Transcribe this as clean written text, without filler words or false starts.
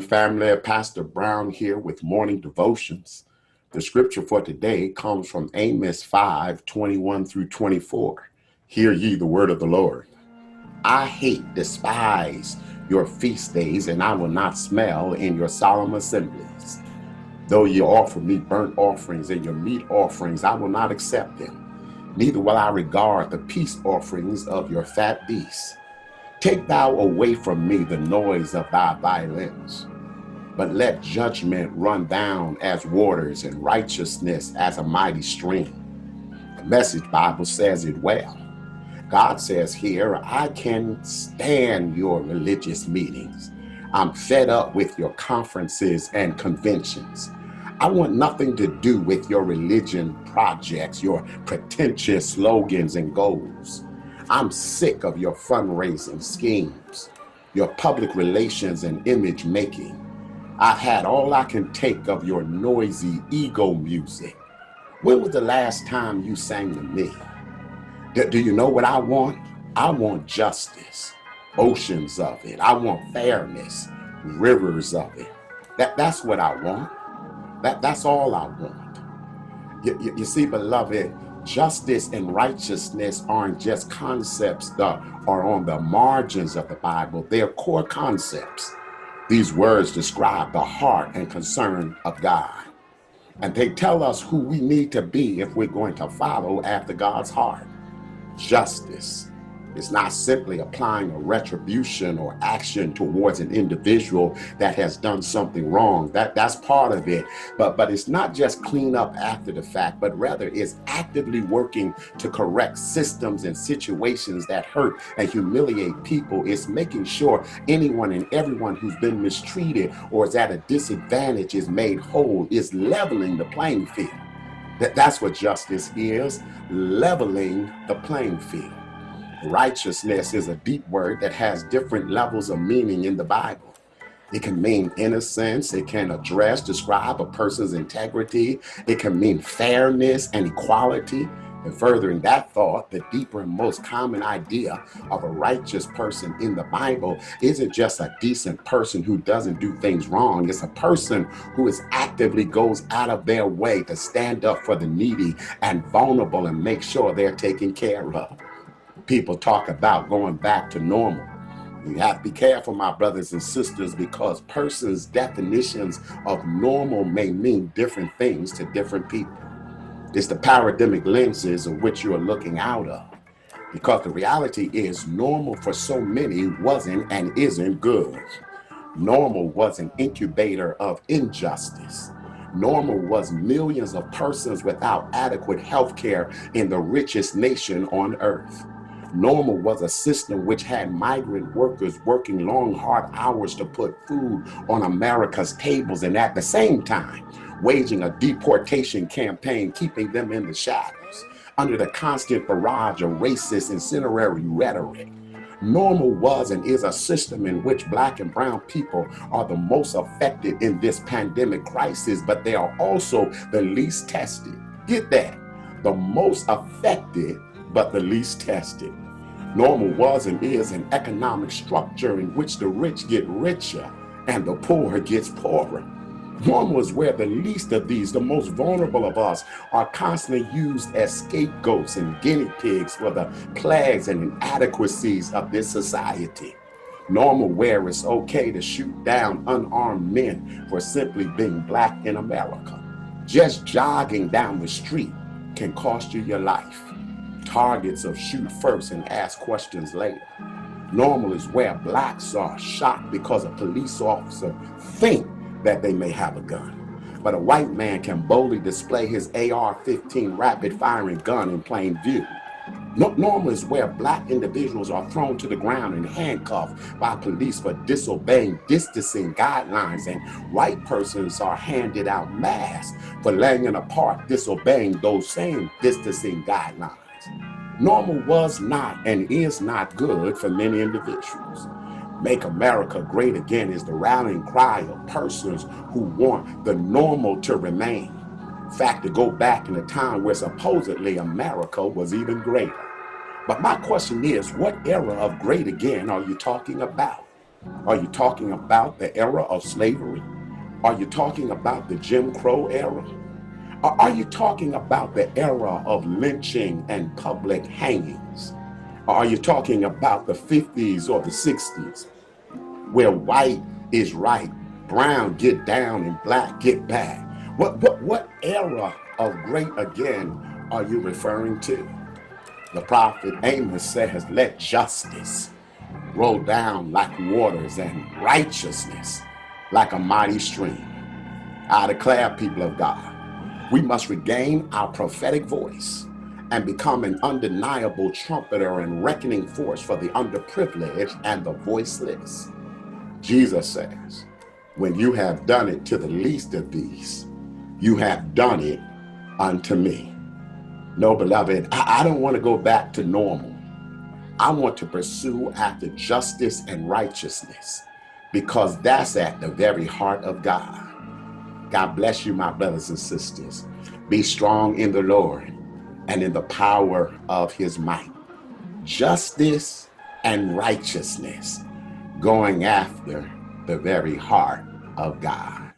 family. Pastor Brown here with morning devotions. The scripture for today comes from Amos 5:21 through 24. Hear ye the word of the Lord. I despise your feast days, and I will not smell in your solemn assemblies. Though ye offer me burnt offerings and your meat offerings, I will not accept them. Neither will I regard the peace offerings of your fat beasts. Take thou away from me the noise of thy violence, but let judgment run down as waters and righteousness as a mighty stream. The Message Bible says it well. God says here, I can stand your religious meetings. I'm fed up with your conferences and conventions. I want nothing to do with your religion projects, your pretentious slogans and goals. I'm sick of your fundraising schemes, your public relations and image making. I've had all I can take of your noisy ego music. When was the last time you sang to me? Do you know what I want? I want justice, oceans of it. I want fairness, rivers of it. That's what I want. That's all I want. You see, beloved, justice and righteousness aren't just concepts that are on the margins of the Bible. They're core concepts. These words describe the heart and concern of God. And they tell us who we need to be if we're going to follow after God's heart. Justice is not simply applying a retribution or action towards an individual that has done something wrong. That's part of it. But it's not just clean up after the fact, but rather is actively working to correct systems and situations that hurt and humiliate people. It's making sure anyone and everyone who's been mistreated or is at a disadvantage is made whole, is leveling the playing field. That's what justice is, leveling the playing field. Righteousness is a deep word that has different levels of meaning in the Bible. It can mean innocence. It can describe a person's integrity. It can mean fairness and equality. And furthering that thought, the deeper and most common idea of a righteous person in the Bible isn't just a decent person who doesn't do things wrong. It's a person who actively goes out of their way to stand up for the needy and vulnerable and make sure they're taken care of. People talk about going back to normal. You have to be careful, my brothers and sisters, because persons' definitions of normal may mean different things to different people. It's the paradigmic lenses of which you are looking out of. Because the reality is normal for so many wasn't and isn't good. Normal was an incubator of injustice. Normal was millions of persons without adequate health care in the richest nation on earth. Normal was a system which had migrant workers working long, hard hours to put food on America's tables, and at the same time, waging a deportation campaign, keeping them in the shadows, under the constant barrage of racist incendiary rhetoric. Normal was and is a system in which Black and brown people are the most affected in this pandemic crisis, but they are also the least tested. Get that? The most affected, but the least tested. Normal was and is an economic structure in which the rich get richer and the poor gets poorer. Normal is where the least of these, the most vulnerable of us, are constantly used as scapegoats and guinea pigs for the plagues and inadequacies of this society. Normal where it's okay to shoot down unarmed men for simply being Black in America. Just jogging down the street can cost you your life. Targets of shoot first and ask questions later. Normal is where Blacks are shot because a police officer thinks that they may have a gun. But a white man can boldly display his AR-15 rapid-firing gun in plain view. Normal is where Black individuals are thrown to the ground and handcuffed by police for disobeying distancing guidelines, and white persons are handed out masks for laying in a park disobeying those same distancing guidelines. Normal was not and is not good for many individuals. Make America Great Again is the rallying cry of persons who want the normal to remain. In fact, to go back in a time where supposedly America was even greater. But my question is, what era of great again are you talking about? Are you talking about the era of slavery? Are you talking about the Jim Crow era? Or are you talking about the era of lynching and public hangings? Or are you talking about the 50s or the 60s, where white is right, brown get down, and black get back? What era of great again are you referring to? The prophet Amos says, let justice roll down like waters and righteousness like a mighty stream. I declare, people of God, we must regain our prophetic voice and become an undeniable trumpeter and reckoning force for the underprivileged and the voiceless. Jesus says, when you have done it to the least of these, you have done it unto me. No, beloved, I don't want to go back to normal. I want to pursue after justice and righteousness, because that's at the very heart of God. God bless you, my brothers and sisters. Be strong in the Lord and in the power of his might. Justice and righteousness, going after the very heart of God.